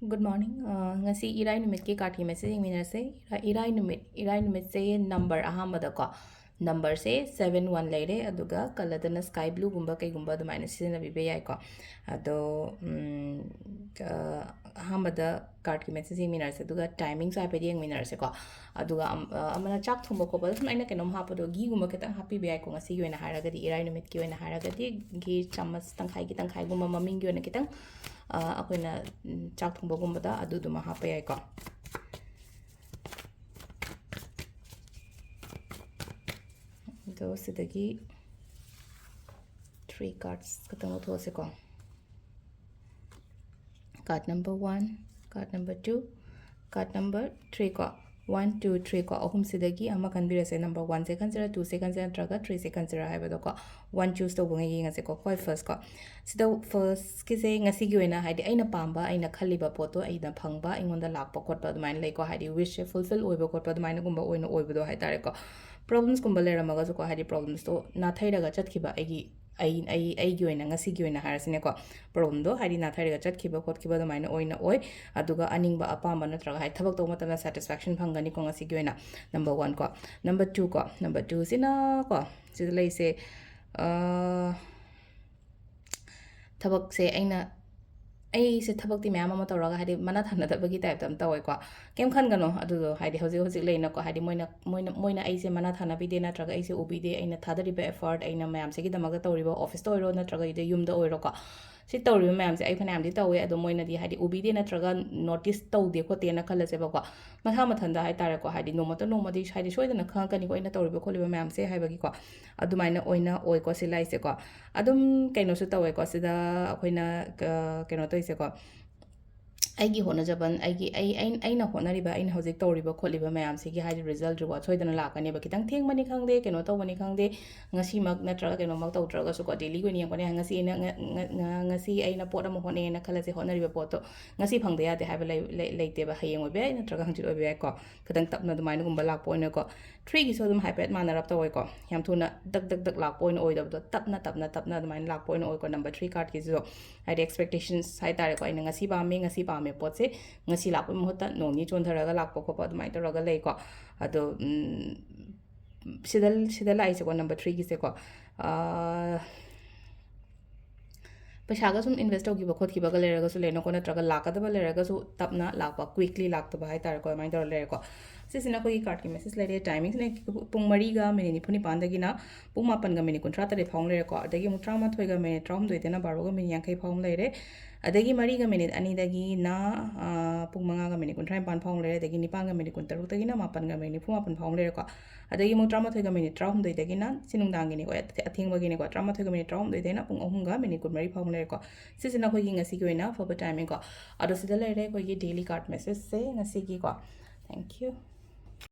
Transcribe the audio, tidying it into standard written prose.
Good morning. Ngasi irai numit ki kathi message mina se irai numit se number ahamada ko number se 71 leire aduga kaladana sky blue gumba kai gumba du minus sina bibe yai ko ado ahamada card ki message mina se aduga timing sa pedi mina se ko aduga amana chak thumba ko ba sum aina kenom hapodo gi gumba ketang happy be ko ngasi yoina haraga di irai numit ki yoina haraga di gi chamas tangkhai gumba maming yoina kitang ꯑꯩꯈꯣꯏꯅ ꯆꯥꯛ ꯊꯣꯡꯕꯒꯨꯝꯕꯗ ꯑꯗꯨꯗꯨꯃ ꯍꯥꯞꯄ ꯌꯥꯏꯀꯣ ꯑꯗꯣ ꯁꯤꯗꯒꯤ 3 cards ꯈꯛꯇꯪ ꯂꯧꯊꯣꯛꯑꯁꯦꯀꯣ card number 1 card number 2 card number 3 ko 1 2 3 ko ahum sidagi ama kanbirase number 1 se consider 2 se consider traga 3 se consider haibado ko 1 choose to bunga yinga se ko koi first ko sida first ki se ngasi gi oina haidi aina pamba aina khaliba poto aina phangba ingonda lakpa khotpa dumain lei ko haidi wish fulfill oiba khotpa dumain gumba oina oibado hai tare ko problems gumba leramaga so ko haidi problems to na thairaga chatkiba ꯑꯩꯒꯤ ꯑꯣꯏꯅ ꯉꯁꯤꯒꯤ ꯑꯣꯏꯅ ꯍꯥꯏꯔꯁꯤꯅꯦꯀꯣ ꯄ꯭ꯔꯣꯕ꯭ꯂꯦꯝꯗꯣ ꯍꯥꯏꯗꯤ ꯅꯥꯊꯩꯔꯒ ꯆꯠꯈꯤꯕ ꯈꯣꯠꯈꯤꯕ ꯑꯗꯨꯃꯥꯏꯅ ꯑꯣꯏꯅ ꯑꯣꯏ ꯑꯗꯨꯒ ꯑꯅꯤꯡꯕ ꯑꯄꯥꯝꯕ ꯅꯠꯇ꯭ꯔꯒ ꯍꯥꯏꯗꯤ ꯊꯕꯛ ꯇꯧꯕ ꯃꯇꯝꯗ ꯁꯦꯇꯤꯁꯐꯦꯛꯁꯟ ꯐꯪꯒꯅꯤꯀꯣ ꯉꯁꯤꯒꯤ ꯑꯣꯏꯅ ꯅꯝꯕꯔ 1 ꯀꯣ ꯅꯝꯕꯔ 2 ꯀꯣ ꯅꯝꯕꯔ 2 ꯁꯤꯅ ꯀꯣ ꯁꯤꯗ ꯂꯩꯁꯦ ꯊꯕꯛꯁꯦ ꯑꯩꯁꯦ ꯊꯕꯛꯇꯤ ꯃꯌꯥꯝ ꯑꯃ ꯇꯧꯔꯒ ꯍꯥꯏꯗꯤ ꯃꯅꯥ ꯊꯥꯅꯗꯕꯒꯤ ꯇꯥꯏꯞꯇ ꯑꯃ ꯇꯧꯋꯦꯀꯣ ꯀꯩꯝ ꯈꯟꯒꯅꯣ ꯑꯗꯨꯗꯣ ꯍꯥꯏꯗꯤ ꯍꯧꯖꯤꯛ ꯂꯩꯅꯀꯣ ꯍꯥꯏꯗꯤ ꯃꯣꯏꯅ ꯑꯩꯁꯦ ꯃꯅꯥ ꯊꯥꯅꯕꯤꯗꯦ ꯅꯠꯇ꯭ꯔꯒ ꯑꯩꯁꯦ ꯎꯕꯤꯗꯦ ꯑꯩꯅ ꯊꯥꯗꯔꯤꯕ ꯑꯦꯐꯔꯠ ꯑꯩꯅ ꯃꯌꯥꯝꯁꯤꯒꯤꯗꯃꯛꯇ ꯇꯧꯔꯤꯕ ꯑꯣꯐꯤꯁꯇ ꯑꯣꯏꯔꯣ ꯅꯠꯇ꯭ꯔꯒ ꯏꯗ ꯌꯨꯝꯗ ꯑꯣꯏꯔꯣꯀꯣ ꯁꯤ ꯇꯧꯔꯤꯕ ꯃꯌꯥꯝꯁꯦ ꯑꯩ ꯐꯅꯌꯥꯝꯗꯤ ꯇꯧꯋꯦ ꯑꯗꯣ ꯃꯣꯏꯅꯗꯤ ꯍꯥꯏꯗꯤ ꯎꯕꯤꯗꯦ ꯅꯠꯇ꯭ꯔꯒ ꯅꯣꯇꯤꯁ ꯇꯧꯗꯦ ꯈꯣꯠꯇꯦꯅ ꯈꯜꯂꯁꯦꯕꯀꯣ ꯃꯊꯪ ꯃꯊꯟꯗ ꯍꯥꯏꯇꯥꯔꯦꯀꯣ ꯍꯥꯏꯗꯤ ꯅꯣꯡꯃꯗꯤ ꯍꯥꯏꯗꯤ ꯁꯣꯏꯗꯅ ꯈꯪꯉꯛꯀꯅꯤꯀꯣ ꯑꯩꯅ ꯇꯧꯔꯤꯕ ꯈꯣꯠꯂꯤꯕ ꯃꯌꯥꯝꯁꯦ ꯍꯥꯏꯕꯒꯤꯀꯣ ꯑꯗꯨꯃꯥꯏꯅ ꯑꯣꯏꯅ ꯑꯣꯏꯀꯣ ꯁꯤ ꯂꯥꯏꯁꯦꯀꯣ ꯑꯗꯨꯝ ꯀꯩꯅꯣꯁꯨ ꯇꯧꯋꯦꯀꯣ ꯁꯤꯗ ꯑꯩꯈꯣꯏꯅ ꯀꯩꯅꯣ ꯇꯧꯔꯤꯁꯦꯀꯣ ꯑꯩꯒꯤ ꯍꯣꯠꯅꯖꯕꯟ ꯑꯩꯅ ꯍꯣꯠꯅꯔꯤꯕ ꯑꯩꯅ ꯍꯧꯖꯤꯛ ꯇꯧꯔꯤꯕ ꯈꯣꯠꯂꯤꯕ ꯃꯌꯥꯝꯁꯤꯒꯤ ꯍꯥꯏꯗꯤ ꯔꯤꯖꯜꯠ ꯔꯤꯋꯥꯔꯗ ꯁꯣꯏꯗꯅ ꯂꯥꯛꯀꯅꯦꯕ ꯈꯤꯇꯪ ꯊꯦꯡꯕꯅꯤ ꯈꯪꯗꯦ ꯀꯩꯅꯣ ꯇꯧꯕꯅꯤ ꯈꯪꯗꯦ ꯉꯁꯤꯃꯛ ꯅꯠꯇ꯭ꯔꯒ ꯀꯩꯅꯣꯃꯛ ꯇꯧꯗ꯭ꯔꯒꯁꯨꯀꯣ ꯗꯦꯂꯤꯒꯤ ꯑꯣꯏꯅ ꯌꯦꯡꯕꯅꯦ ꯉꯁꯤ ꯑꯩꯅ ꯄꯣꯠ ꯑꯃ ꯍꯣꯠꯅꯩꯌꯦꯅ ꯈꯜꯂꯁꯦ ꯍꯣꯠꯅꯔꯤꯕ ꯄꯣꯠꯇꯣ ꯉꯁꯤ ꯐꯪꯗ ꯌꯥꯗꯦ ꯍꯥꯏꯕ ꯂꯩꯇꯦꯕ ꯍꯌꯦꯡ ꯑꯣꯏꯕ ꯌꯥꯏ ꯅꯠꯇ꯭ꯔꯒ ꯍꯪꯆꯤꯠ ꯑꯣꯏꯕ ꯌꯥꯏꯀꯣ ꯈꯤꯇꯪ ꯇꯞꯅ ꯑꯗꯨꯃꯥꯏꯅꯒꯨꯝꯕ ꯂꯥꯛꯄ ꯑꯣꯏꯅꯀꯣ 3ꯒꯤꯁꯨ ꯑꯗꯨꯝ ꯍꯥꯏꯐꯦꯠ ꯃꯥꯟꯅꯔꯞ ꯇꯧꯋꯦꯀꯣ ꯌꯥꯝ ꯊꯨꯅ ꯗꯛ ꯂꯥꯛꯄ ꯑꯣꯏꯅ ꯑꯣꯏꯗꯕꯗꯣ ꯇꯞꯅ ꯑꯗꯨꯃꯥꯏꯅ ꯂꯥꯛꯄ ꯑꯣꯏꯅ ꯑꯣꯏꯀꯣ ꯅꯝꯕꯔ 3 ꯀꯥꯔꯠꯀꯤꯁꯤꯁꯨ ꯍꯥꯏꯗꯤ ꯑꯦꯛꯁꯄꯦꯛꯇꯦꯁꯟꯁ ꯍꯥꯏꯇꯥꯔꯦꯀꯣ ꯑꯩꯅ ꯉꯁꯤ ꯄꯥꯝꯃꯦ ꯄꯣꯠꯁꯦ ꯉꯁꯤ ꯂꯥꯛꯄ ꯃꯍꯨꯠꯇ ꯅꯣꯡꯅꯤ ꯆꯣꯟꯊꯔꯒ ꯂꯥꯛꯄ ꯈꯣꯠꯄ ꯑꯗꯨꯃꯥꯏꯅ ꯇꯧꯔꯒ ꯂꯩꯀꯣ ꯑꯗꯣ ꯁꯤꯗ ꯂꯥꯛꯏꯁꯦꯀꯣ ꯅꯝꯕꯔ 3ꯒꯤꯁꯦꯀꯣ ꯄꯩꯁꯥꯒ ꯁꯨꯝ ꯏꯟꯚꯦꯁ ꯇꯧꯈꯤꯕ ꯈꯣꯠꯈꯤꯕꯒ ꯂꯩꯔꯒꯁꯨ ꯂꯩꯅꯀꯣ ꯅꯠꯇ꯭ꯔꯒ ꯂꯥꯛꯀꯗꯕ ꯂꯩꯔꯒꯁꯨ ꯇꯞꯅ ꯂꯥꯛꯄ ꯀ꯭ꯋꯤꯛꯂꯤ ꯂꯥꯛꯇꯕ ꯍꯥꯏꯇꯥꯔꯦꯀꯣ ꯑꯗꯨꯃꯥꯏꯅ ꯇꯧꯔ ꯂꯩꯔꯦꯀꯣ ꯁꯤꯁꯤꯅ ꯑꯩꯈꯣꯏꯒꯤ ꯀꯥꯔꯠꯀꯤ ꯃꯦꯁꯦꯖ ꯂꯩꯔꯦ ꯇꯥꯏꯃꯤꯡꯁꯤꯅ ꯄꯨꯡ 4ꯒ ꯃꯤꯅꯤꯠ 94ꯗꯒꯤꯅ ꯄꯨꯡ 8ꯒ ꯃꯤꯅꯤꯠ 38 ꯐꯥꯎ ꯂꯩꯔꯦꯀꯣ ꯑꯗꯒꯤ ꯑꯃꯨꯛ 13ꯒ ꯃꯤꯅꯤꯠ 13ꯗꯩꯅ 12ꯒ ꯃꯤꯅꯤꯠ 50 ꯐꯥꯎ ꯂꯩꯔꯦ ꯑꯗꯒꯤ 4ꯒ ꯃꯤꯅꯤꯠ 2ꯗꯒꯤꯅ ꯄꯨꯡ 5ꯒ ꯃꯤꯅꯤꯠ 35 ꯐꯥꯎ ꯂꯩꯔꯦ ꯑꯗꯒꯤ 9ꯒ ꯃꯤꯅꯤꯠ 16ꯗꯒꯤꯅ 8ꯒ ꯃꯤꯅꯤꯠ 94 ꯐꯥꯎ ꯂꯩꯔꯦꯀꯣ ꯑꯗꯒꯤ ꯑꯃꯨꯛ 13ꯒ ꯃꯤꯅꯤꯠ 18ꯗꯒꯤꯅ ꯁꯤ ꯅꯨꯡꯗꯥꯡꯒꯤꯅꯤꯀꯣ ꯑꯊꯦꯡꯕꯒꯤꯅꯤꯀꯣ 13ꯒ ꯃꯤꯅꯤꯠ 13ꯗꯩꯅ ꯄꯨꯡ 3ꯒ ꯃꯤꯅꯤꯠ 24 ꯐꯥꯎ ꯂꯩꯔꯦꯀꯣ ꯁꯤꯁꯤꯅ ꯑꯩꯈꯣꯏꯒꯤ ꯉꯁꯤꯒꯤ ꯑꯣꯏꯅ ꯑꯐꯕ ꯇꯥꯏꯃꯤꯡꯀꯣ ꯑꯗꯣ ꯁꯤꯗ ꯂꯩꯔꯦ ꯑꯩꯈꯣꯏꯒꯤ ꯗꯦꯂꯤ ꯀꯥꯔꯠ ꯃꯦꯁꯦꯖꯁꯦ ꯉꯁꯤꯒꯤꯀꯣ ꯊꯦꯡꯛ ꯌꯨ